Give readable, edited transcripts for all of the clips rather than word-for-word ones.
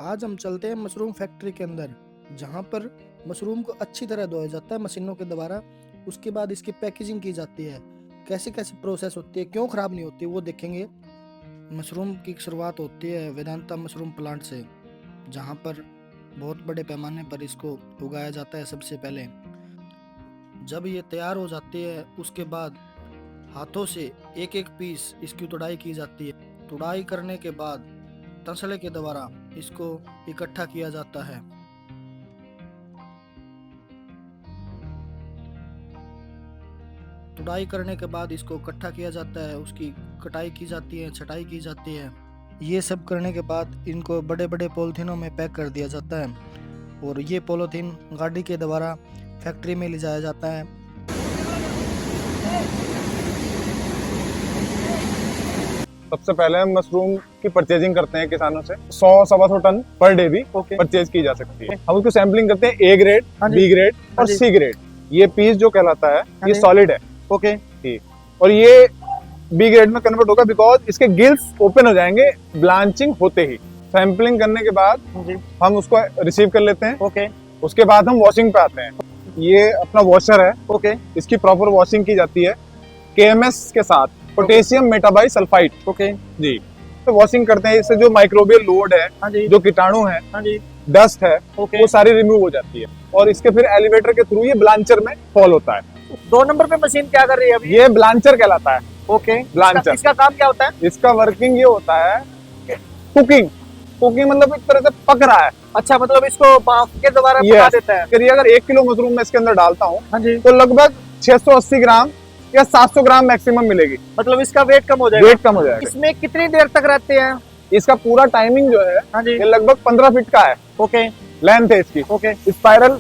आज हम चलते हैं मशरूम फैक्ट्री के अंदर, जहाँ पर मशरूम को अच्छी तरह धोया जाता है मशीनों के द्वारा। उसके बाद इसकी पैकेजिंग की जाती है। कैसे कैसे प्रोसेस होती है, क्यों ख़राब नहीं होती, वो देखेंगे। मशरूम की शुरुआत होती है वेदांता मशरूम प्लांट से, जहाँ पर बहुत बड़े पैमाने पर इसको उगाया जाता है। सबसे पहले जब ये तैयार हो जाती है, उसके बाद हाथों से एक एक पीस इसकी तुड़ाई की जाती है। तुड़ाई करने के बाद तसले के द्वारा इसको इकट्ठा किया जाता है। तुड़ाई करने के बाद इसको इकट्ठा किया जाता है, उसकी कटाई की जाती है, छटाई की जाती है। ये सब करने के बाद इनको बड़े बड़े पॉलीथीनों में पैक कर दिया जाता है और ये पॉलीथीन गाड़ी के द्वारा फैक्ट्री में ले जाया जाता है। सबसे पहले हम मशरूम की परचेजिंग करते हैं किसानों से। 100 सवा 100 टन पर डे भी परचेज की जा सकती है। हम उसको सैम्पलिंग करते हैं, ए ग्रेड, बी ग्रेड और सी ग्रेड। ये पीस जो कहलाता है ये सॉलिड है, ओके ठीक। और ये बी ग्रेड में कन्वर्ट होगा बिकॉज इसके गिल्स ओपन हो जाएंगे ब्लांचिंग होते ही। सैम्पलिंग करने के बाद हम उसको रिसीव कर लेते हैं, ओके। उसके बाद हम वॉशिंग पे आते हैं। ये अपना वॉशर है, ओके। इसकी प्रॉपर वॉशिंग की जाती है KMS के साथ, पोटेशियम मेटाबाई सल्फाइड, ओके जी। तो वॉशिंग करते हैं, इससे जो माइक्रोबियल लोड है, जो कीटाणु है, डस्ट है, वो सारी रिमूव हो जाती है। और इसके फिर एलिवेटर के थ्रू ये ब्लांचर में फॉल होता है। 2 नंबर पे मशीन क्या कर रही है अभी? ये ब्लांचर कहलाता है, ओके। ब्लांचर। इसका काम क्या होता है? इसका वर्किंग ये होता है कुकिंग। कुकिंग मतलब एक तरह से पक रहा है। अच्छा, मतलब इसको भाप के द्वारा पका देता है। फिर अगर 1 किलो मशरूम में इसके अंदर डालता हूँ तो लगभग 680 ग्राम या 700 ग्राम मैक्सिमम मिलेगी। मतलब इसका वेट कम हो जाएगा। वेट कम हो जाएगा। इसमें कितनी देर तक रहते हैं? इसका पूरा टाइमिंग जो है ये लगभग 15 फीट का है, ओके। लेंथ है इसकी, ओके। स्पाइरल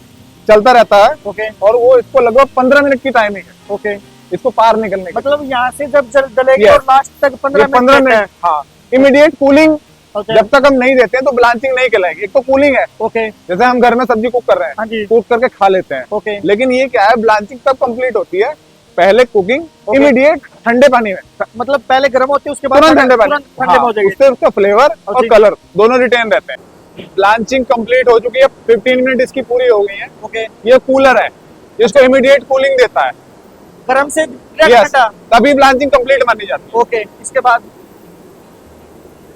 चलता रहता है, ओके। और वो इसको लगभग 15 मिनट की टाइमिंग है, ओके। इसको पार निकलने की। मतलब यहाँ से जब जलेगी और लास्ट तक 15 मिनट। हाँ, इमीडिएट कूलिंग जब तक हम नहीं देते हैं तो ब्लांचिंग नहीं कहलाएगी। एक तो कूलिंग है, ओके। जैसे हम घर में सब्जी कुक कर रहे हैं, कुक करके खा लेते हैं, ओके। लेकिन ये क्या है, ब्लांचिंग तब कंप्लीट होती है, पहले कुकिंग, इमीडिएट ठंडे पानी में। मतलब पहले गर्म होती है, उसके बाद ठंडे पानी, ठंडे हो जाएगी। उससे उसका फ्लेवर और कलर दोनों रिटेन रहते हैं। ब्लांचिंग कंप्लीट हो चुकी है, 15 मिनट इसकी पूरी हो गई है, ओके। ये कूलर है, इसको इमीडिएट कूलिंग देता है, गर्म से तभी ब्लांचिंग कंप्लीट मानी जाती है, ओके।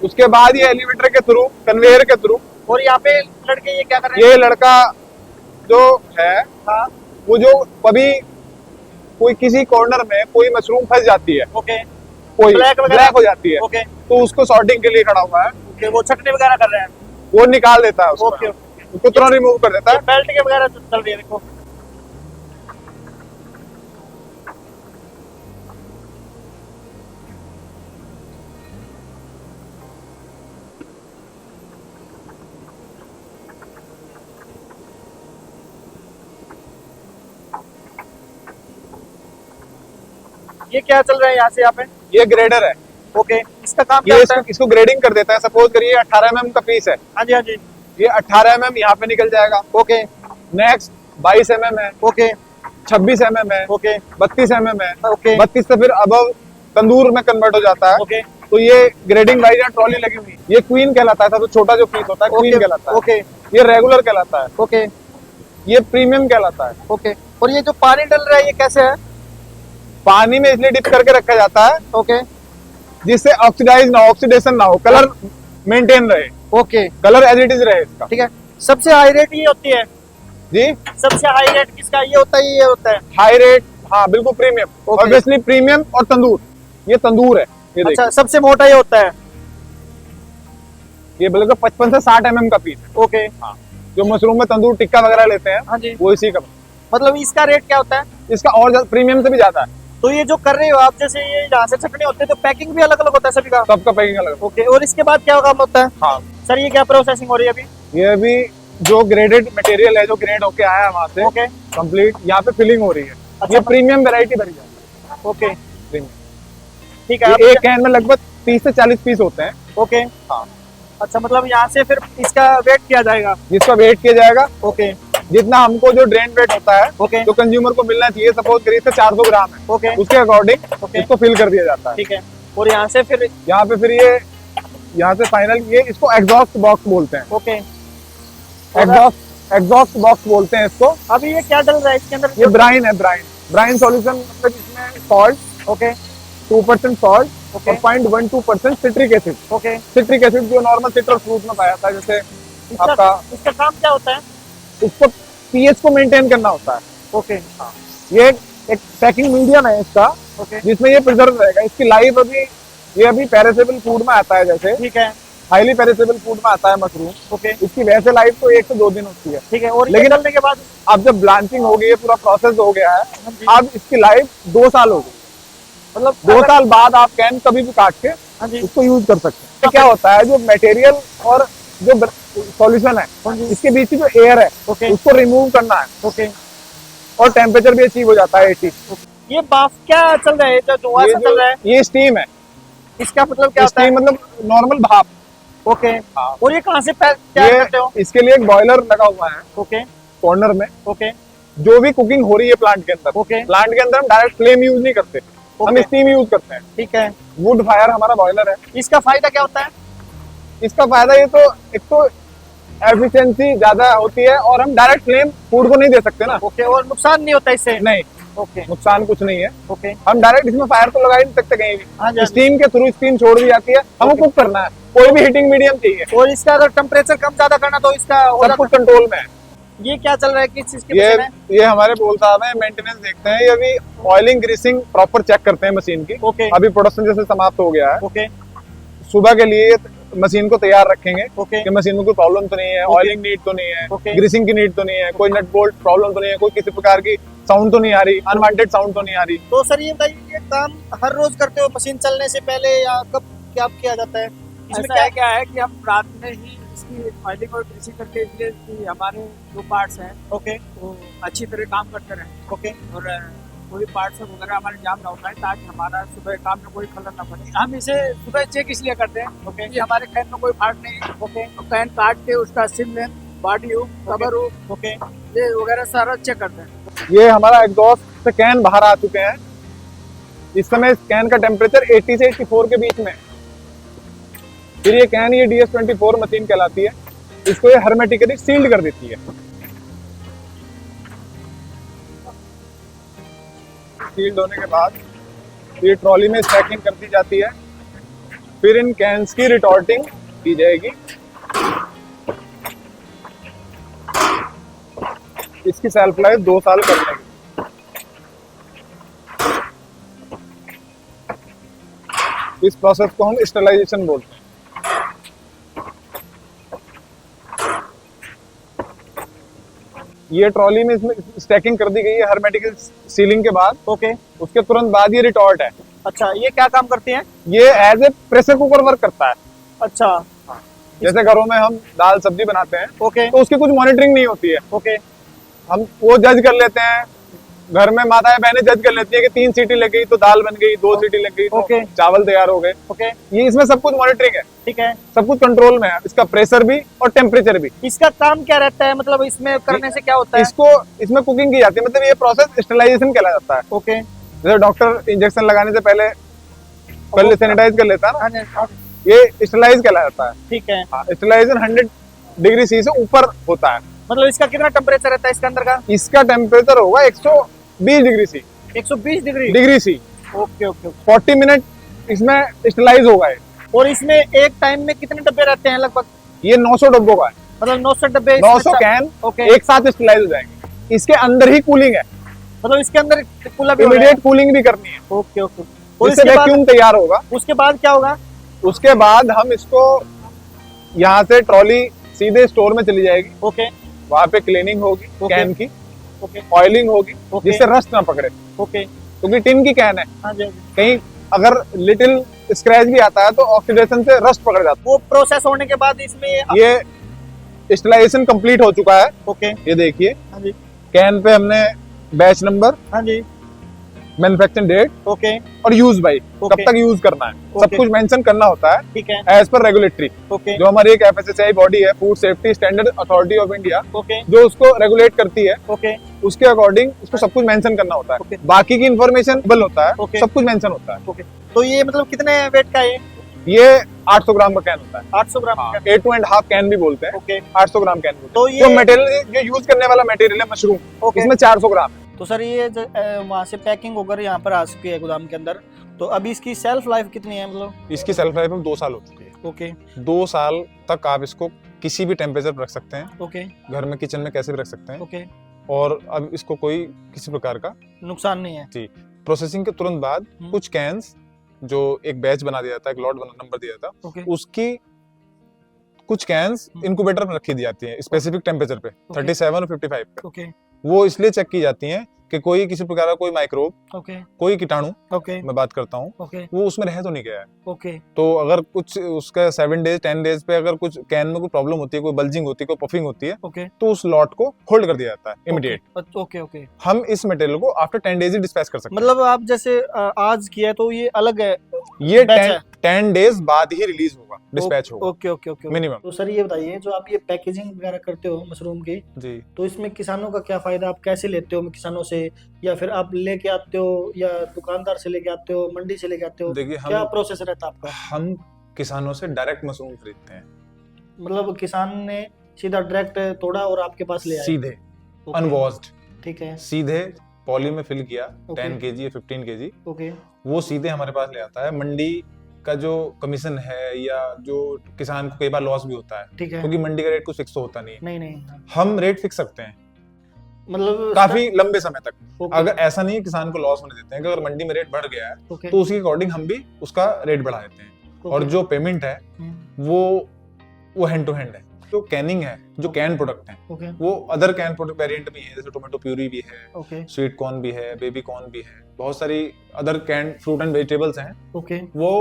उसके बाद ये एलिवेटर के थ्रू, कन्वेयर के थ्रू। और यहाँ पे लड़के ये क्या कर रहे हैं? ये लड़का जो है, हाँ, वो जो कभी कोई किसी कॉर्नर में कोई मशरूम फंस जाती है, ओके, कोई ब्लैक हो जाती है, ओके, तो उसको सॉर्टिंग के लिए खड़ा हुआ है, ओके। वो छटनी वगैरह कर रहे हैं, वो निकाल देता है उसको, ओके, उसको तुरंत रिमूव कर देता है। बेल्ट के वगैरह चल रही है, देखो। ये क्या चल रहा है यहाँ से यहाँ पे? ये ग्रेडर है, ओके। इसका काम क्या होता है? इसको ग्रेडिंग कर देता है। सपोज करिए 18 mm का पीस है, हाँ जी, हाँ जी। ये 18 mm यहाँ पे निकल जाएगा, ओके। नेक्स्ट 22 mm है, ओके। 26 mm है, ओके। 32 mm है, ओके। 32 से फिर अबव तंदूर में कन्वर्ट हो जाता है, ओके। तो ये ग्रेडिंग वाइज ट्रॉली लगी हुई। ये क्वीन कहलाता है, तो छोटा जो पीस होता है क्वीन कहलाता है, ओके। ये रेगुलर कहलाता है, ओके। ये प्रीमियम कहलाता है, ओके। और ये जो पानी डल रहा है ये कैसे है? पानी में इसलिए डिप करके रखा जाता है, ओके, जिससे ऑक्सीडाइज ना हो, ऑक्सीडेशन ना हो, कलर मेंटेन रहे, okay. Colour as it is रहे इसका, ठीक है। सबसे हाई रेट ये होती है जी? सबसे हाई रेट किसका? ये होता है, ये होता है हाई रेट, हाँ बिल्कुल प्रीमियम, ऑब्वियसली प्रीमियम और तंदूर। ये तंदूर है, ये अच्छा। सबसे मोटा ये होता है, ये बिल्कुल 55 से 60 mm का पीस है, ओके। हाँ, जो मशरूम में तंदूर टिक्का वगैरह लेते हैं, हाँ जी, वो इसी का। मतलब इसका रेट क्या होता है? इसका और प्रीमियम से भी ज्यादा है। तो ये जो कर रहे हो आप, जैसे ये यहाँ से छटनी होते हैं तो पैकिंग भी अलग अलग होता है सभी का? सबका पैकिंग अलग, ओके। और इसके बाद क्या काम होता है? हाँ सर, ये क्या प्रोसेसिंग हो रही है अभी? ये अभी जो ग्रेडेड मटेरियल है, जो ग्रेड होके आया है वहां से, ओके, कंप्लीट यहाँ पे फिलिंग हो रही है। अच्छा, ये प्रीमियम वेरायटी भरी जाती है, ओके, ठीक है। एक कैन में लगभग 30 से 40 पीस होते हैं, ओके, हाँ। अच्छा, मतलब यहाँ से फिर इसका वेट किया जाएगा? जिसका वेट किया जाएगा, ओके। जितना हमको जो ड्रेन वेट होता है, ओके, जो कंज्यूमर को मिलना चाहिए, सपोज करिए 400 ग्राम है, ओके, उसके अकॉर्डिंग इसको फिल कर दिया जाता है, ठीक है। और यहाँ से फिर ये यहाँ से फाइनल ये इसको एग्जॉस्ट बॉक्स बोलते हैं। ओके, एग्जॉस्ट बॉक्स बोलते हैं इसको। अभी ये क्या डल रहा है इसके अंदर? ये ब्राइन है, ब्राइन सॉल्यूशन, मतलब इसमें सॉल्ट, ओके 2% सॉल्ट ओके और 0.12% citric acid. Okay, citric acid जो नॉर्मल सिट्रस फ्रूट में पाया जाता है, जैसे आपका इसका काम क्या होता है? इसको पीएच को मेंटेन करना होता है। ओके ये एक पैकिंग मीडियम है इसका, ओके, जिसमें ये प्रिजर्व रहेगा। इसकी लाइफ ये अभी पेरिसेबल फूड में आता है, जैसे ठीक है, हाईली पेरिसेबल फूड में आता है मशरूम। ओके इसकी वैसे लाइफ तो 1 से 2 दिन होती है, ठीक है। और लेकिन लेकिन डलने के बाद अब जब ब्लांचिंग हो गई है, पूरा प्रोसेस हो गया है, हाँ जी, अब इसकी लाइफ 2 साल हो गई। मतलब 2 साल बाद आप कैन कभी भी काट के हाँ जी, उसको यूज कर सकते हैं। तो क्या होता है, जो मटेरियल और जो सॉल्यूशन है, हाँ जी, इसके बीच की जो एयर है ओके उसको रिमूव करना है, ओके। और टेम्परेचर भी अचीव हो जाता है 80। ये बाफ क्या चल रहा है, जो धुआं सा चल रहा है, ये स्टीम है। इसका मतलब क्या होता है? स्टीम मतलब नॉर्मल भाप। ओके, हाँ। और ये कहाँ से तैयार करते हो? इसके लिए एक बॉयलर लगा हुआ है ओके कॉर्नर में। ओके जो भी कुकिंग हो रही है प्लांट के अंदर, ओके प्लांट के अंदर हम डायरेक्ट फ्लेम यूज नहीं करते, हम ओके, स्टीम यूज करते हैं। ठीक है। वुड फायर हमारा बॉयलर है। इसका फायदा क्या होता है? इसका फायदा ये तो, एक तो एफिशिएंसी ज्यादा होती है, और हम डायरेक्ट फ्लेम फूड को नहीं दे सकते ना। ओके, और नुकसान नहीं होता इससे? नहीं, ओके नुकसान कुछ नहीं है। ओके, हम डायरेक्ट इसमें फायर तो लगा ही नहीं सकते कहीं हाँ जी, भी। हाँ जी। स्टीम के थ्रू स्टीम छोड़ दी जाती है, हमें ओके। कुक करना है। कोई भी हीटिंग मीडियम चाहिए, और इसका अगर टेम्परेचर कम ज्यादा करना तो इसका हो सब जाता कुछ कंट्रोल में है। है? ये क्या चल रहा है, किस चीज के ये मशीन है? ये हमारे बोल साहब है, मेंटेनेंस देखते हैं। ये अभी ऑयलिंग ग्रीसिंग प्रॉपर चेक करते हैं मशीन की। ओके अभी प्रोडक्शन जैसे समाप्त हो गया है, ओके सुबह के लिए मशीन को तैयार रखेंगे ओके कि मशीन में कोई प्रॉब्लम तो नहीं है, ओके। ऑयलिंग नीड तो नहीं है, ओके। ग्रीसिंग की नीड तो नहीं है, कोई नट बोल्ट प्रॉब्लम तो नहीं है, कोई किसी प्रकार की साउंड तो नहीं आ रही, अनवांटेड साउंड तो नहीं आ रही। तो सर ये बताइए, ये काम हर रोज करते हो मशीन चलने से पहले, या कब क्या किया जाता है? इसमें ऐसा क्या है कि हम रात में ही इसकी ऑयलिंग और ग्रीसिंग करके, इसलिए कि हमारे जो पार्ट्स हैं ओके वो अच्छी तरह काम करते रहें, ओके और कोई पार्ट्स वगैरह हमारे जाम ना हो पाए, ताकि हमारा सुबह काम में कोई खलल ना पड़े। हम इसे सुबह चेक इसलिए करते हैं ओके कि हमारे कैन में कोई फाल्ट नहीं है। ओके तो कैन काट के उसका सिम लेन, बॉडी हो, कवर हो, ओके ये वगैरह सारा चेक करते हैं। ये हमारा एग्जॉस्ट से कैन बाहर आ चुके हैं। इस समय इस कैन का टेम्परेचर 80 से 84 के बीच में है। फिर ये कैन, ये DS24 मशीन कहलाती है। इसको ये हर्मेटिकली सील्ड कर देती है। सील्ड होने के बाद ये ट्रॉली में स्टैकिंग कर दी जाती है। फिर इन कैन्स की रिटॉर्टिंग की जाएगी। इसकी सेल्फ लाइफ 2 साल करने की। इस प्रोसेस को हम स्टरलाइजेशन बोलते हैं। ये ट्रॉली में इसमें स्टैकिंग कर दी गई है हर्मेटिक सीलिंग के बाद। ओके। उसके तुरंत बाद ये रिटॉर्ट है। अच्छा, ये क्या काम करती हैं? ये as a pressure cooker work करता है। अच्छा जैसे घरों में हम दाल सब्जी बनाते हैं, ओके तो उसकी कुछ मॉनिटरिंग नहीं होती है। ओके हम वो जज कर लेते हैं, घर में माताएं बहनें जज कर लेती है कि 3 सीटी लग गई तो दाल बन गई, 2 सीटी लग गई तो ओके। चावल तैयार हो गए। ओके, ये इसमें सब कुछ मॉनिटरिंग है, ठीक है। सब कुछ कंट्रोल में है। इसका प्रेशर भी और टेम्परेचर भी। इसका काम क्या रहता है, मतलब इसमें करने से क्या होता है? इसको इसमें कुकिंग की जाती है, मतलब ये प्रोसेस स्टरलाइजेशन कहला जाता है। ओके, जैसे डॉक्टर इंजेक्शन लगाने से पहले सैनिटाइज कर लेता है ना, हाँ जी, हाँ जी, ये स्टरलाइज कहला जाता है। ठीक है। स्टरलाइजेशन 100 डिग्री सी से ऊपर होता है। मतलब इसका कितना टेम्परेचर रहता है इसके अंदर का? इसका टेम्परेचर होगा 120 degree C. 120 degree C. Okay okay. 40 minute इसमें स्टरलाइज होगा ये। और इसमें एक टाइम में कितने डब्बे रहते हैं लगभग? ये 900 डब्बों का है। मतलब 900 डब्बे इसमें 900 कैन ओके। एक साथ स्टरलाइज हो जाएंगे। इसके अंदर ही कूलिंग है, मतलब इसके अंदर कूलर भी इमीडिएट कूलिंग भी करनी है। Okay okay. और इससे इसके बाद वैक्यूम तैयार होगा। उसके बाद क्या होगा? उसके बाद हम इसको यहाँ से ट्रॉली सीधे स्टोर में चली जाएगी। ओके वहां पे क्लीनिंग होगी ओके। कैन की, ओके ऑयलिंग होगी ओके। जिससे रस्ट ना पकड़े, ओके, क्योंकि टिन की कैन है। हाँ जी, हाँ जी। कहीं अगर लिटिल स्क्रैच भी आता है तो ऑक्सीडेशन से रस्ट पकड़ जाता वो प्रोसेस होने के बाद इसमें है। ये स्टरलाइजेशन कंप्लीट हो चुका है। ओके, ये देखिए हाँ जी, कैन पे हमने बैच नंबर, हाँ जी, मैन्युफैक्चरिंग डेट ओके और यूज बाई, कब ओके। तक यूज करना है, सब ओके। कुछ मेंशन करना होता है ठीक है। As per regulatory. ओके जो हमारी एक FSSAI बॉडी है, food safety standard authority of India, okay जो उसको रेगुलेट करती है, ओके उसके अकॉर्डिंग उसको सब कुछ मेंशन करना होता ओके। है। बाकी की इन्फॉर्मेशन बल होता है, ओके। सब कुछ मेंशन होता है। ओके। तो ये मतलब कितने वेट का है? ये 800 ग्राम का कैन होता है। 800 ग्राम हाँ, का? 8.5 कैन भी बोलते हैं। ओके। 800 ग्राम कैन बोलते तो हैं। ये जो मटेरियल, जो यूज करने वाला मटेरियल है मशरूम, ओके। इसमें 400 ग्राम है। तो सर ये वहां से पैकिंग होकर यहाँ पर आ चुकी है गोदाम के अंदर, तो अभी इसकी सेल्फ लाइफ कितनी है मतलब? इसकी सेल्फ लाइफ 2 साल हो चुकी है। ओके 2 साल तक आप इसको किसी भी टेम्परेचर पर रख सकते हैं, ओके घर में किचन में कैसे भी रख सकते हैं, ओके, और अब इसको कोई किसी प्रकार का नुकसान नहीं है। प्रोसेसिंग के तुरंत बाद कुछ कैन्स जो एक बैच बना दिया था, एक लॉट बना नंबर दिया था, ओके उसकी कुछ कैन्स इंक्यूबेटर में रखी दी जाती हैं स्पेसिफिक टेम्परेचर पे, 37 और 55 पे। ओके वो इसलिए चेक की जाती हैं कि कोई किसी प्रकार का कोई माइक्रोब, ओके कोई कीटाणु, ओके मैं बात करता हूँ, ओके वो उसमें रह तो नहीं गया है। ओके तो अगर कुछ उसका 7 डेज 10 डेज पे अगर कुछ कैन में कोई प्रॉब्लम होती है, कोई बल्जिंग होती है, कोई पफिंग होती है, ओके तो उस लॉट को होल्ड कर दिया जाता है इमीडिएट। Okay okay. हम इस मटेरियल को आफ्टर 10 डेज ही डिस्पैच कर सकते हैं। मतलब आप जैसे आज किया है तो ये अलग है, ये बैच है। 10 डेज बाद ही रिलीज होगा, डिस्पैच होगा ओके ओके ओके। मिनिमम। तो सर ये बताइए, जो आप ये पैकेजिंग वगैरह करते हो मशरूम की, जी। तो इसमें किसानों का क्या फायदा? आप कैसे लेते हो किसानों से, या फिर आप लेके आते हो, या दुकानदार से लेके आते हो, मंडी से लेके आते हो? देखिए, क्या प्रोसेस रहता है आपका? हम किसानों से डायरेक्ट मशरूम खरीदते हैं, मतलब किसान ने सीधा डायरेक्ट तोड़ा और आपके पास ले आया? सीधे ओके, अनवॉश्ड, ठीक है। सीधे पॉली में फिल किया, ओके। 10 केजी या 15 केजी, ओके वो सीधे हमारे पास ले आता है। मंडी का जो कमीशन है, या जो किसान को कई बार लॉस भी होता है, ठीक है। क्योंकि मंडी का रेट कुछ फिक्स होता नहीं है। नहीं नहीं, हम रेट फिक्स सकते हैं मतलब काफी लंबे समय तक। ओके, अगर ऐसा नहीं है किसान को लॉस होने देते हैं, कि अगर मंडी में रेट बढ़ गया है ओके, तो उसी अकॉर्डिंग हम भी उसका रेट बढ़ा देते हैं। और जो पेमेंट है वो हैंड टू हैंड है। जो कैनिंग है, जो कैन प्रोडक्ट है, ओके वो अदर कैन प्रोडक्ट वेरिएंट भी है, जैसे टोमेटो प्यूरी भी है, ओके स्वीट कॉर्न भी है, बेबी कॉर्न भी है, बहुत सारी other can fruit and vegetables हैं। ओके वो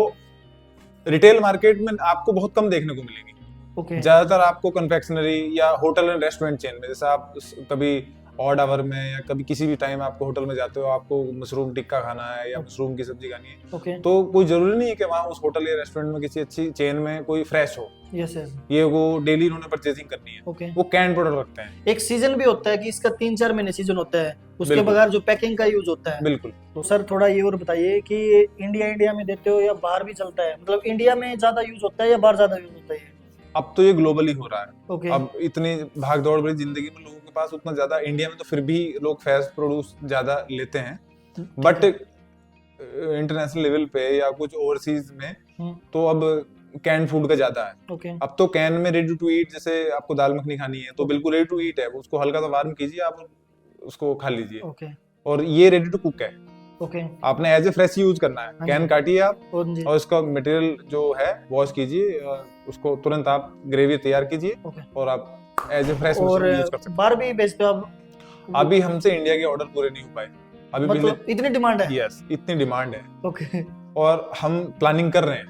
रिटेल मार्केट में आपको बहुत कम देखने को मिलेगी। ओके ज्यादातर आपको कन्फेक्शनरी या होटल एंड रेस्टोरेंट चेन में, जैसे आप कभी ऑड आवर में या कभी किसी भी टाइम आपको होटल में जाते हो, आपको मशरूम टिक्का खाना है या मशरूम की सब्जी खानी है, ओके, तो कोई जरूरी नहीं है कि वहाँ उस होटल या रेस्टोरेंट में किसी अच्छी चेन में कोई फ्रेश हो। यस यस, ये वो डेली उन्होंने परचेजिंग करनी है, ओके। वो कैन प्रोडक्ट रखते हैं। एक सीजन भी होता है कि इसका 3-4 महीने सीजन होता है, उसके बिल्कुल। बगैर जो पैकिंग का यूज होता है। बिल्कुल। तो सर थोड़ा ये और बताइए कि ये इंडिया में देते हो या बाहर भी चलता है? मतलब इंडिया में ज्यादा यूज होता है या बाहर ज्यादा यूज होता है? अब तो ये ग्लोबली हो रहा है। ओके अब इतनी भाग दौड़ भरी जिंदगी में लोगों के पास उतना ज्यादा, इंडिया में तो फिर भी लोग फास्ट प्रोड्यूस ज्यादा लेते हैं, बट इंटरनेशनल लेवल पे या कुछ ओवरसीज में तो अब कैन फूड का ज्यादा है। ओके अब तो कैन में रेडी टू ईट, जैसे आपको दाल मखनी खानी है तो बिल्कुल रेडी टू ईट है, उसको हल्का सा वार्म कीजिए, आप उसको खा लीजिए। ओके और ये रेडी टू कुक है, ओके, आपने एज ए फ्रेश यूज करना है। हाँ कैन जी। काटिए आप, और जी, और इसका मटेरियल जो है वॉश कीजिए, उसको तुरंत आप ग्रेवी तैयार कीजिए, ओके। और आप एज ए फ्रेश और यूज कर सकते बाहर भी बेचते हो आप? हैं। अभी हमसे इंडिया के ऑर्डर पूरे नहीं हो पाए, अभी मतलब इतनी डिमांड है? यस, इतनी डिमांड है, ओके और हम प्लानिंग कर रहे हैं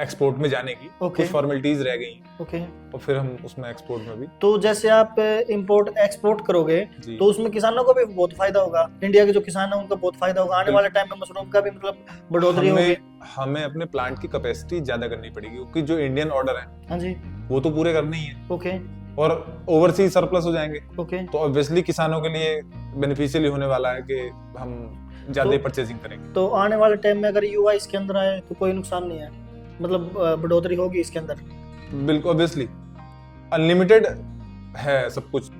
एक्सपोर्ट में जाने की। ओके कुछ फॉर्मेलिटीज रह गई हैं, ओके। और फिर हम उसमें एक्सपोर्ट में भी। तो जैसे आप इंपोर्ट एक्सपोर्ट करोगे जी। तो उसमें किसानों को भी बहुत फायदा होगा, इंडिया के जो किसान है उनका बहुत फायदा होगा, आने वाले टाइम में मशरूम का भी मतलब बढ़ोतरी होगी। हमें अपने प्लांट की कैपेसिटी ज्यादा करनी पड़ेगी, क्योंकि जो इंडियन ऑर्डर है हाँ जी, वो तो पूरे करने ही है, ओके और ओवरसीज सरप्लस हो जाएंगे, ओके। तो ऑब्वियसली किसानों के लिए बेनिफिशियल होने वाला है कि हम ज्यादा परचेजिंग करेंगे। तो आने वाले टाइम में अगर यूआई इसके अंदर आए तो कोई नुकसान नहीं है, मतलब बढ़ोतरी होगी इसके अंदर? बिल्कुल, ऑब्वियसली अनलिमिटेड है सब कुछ।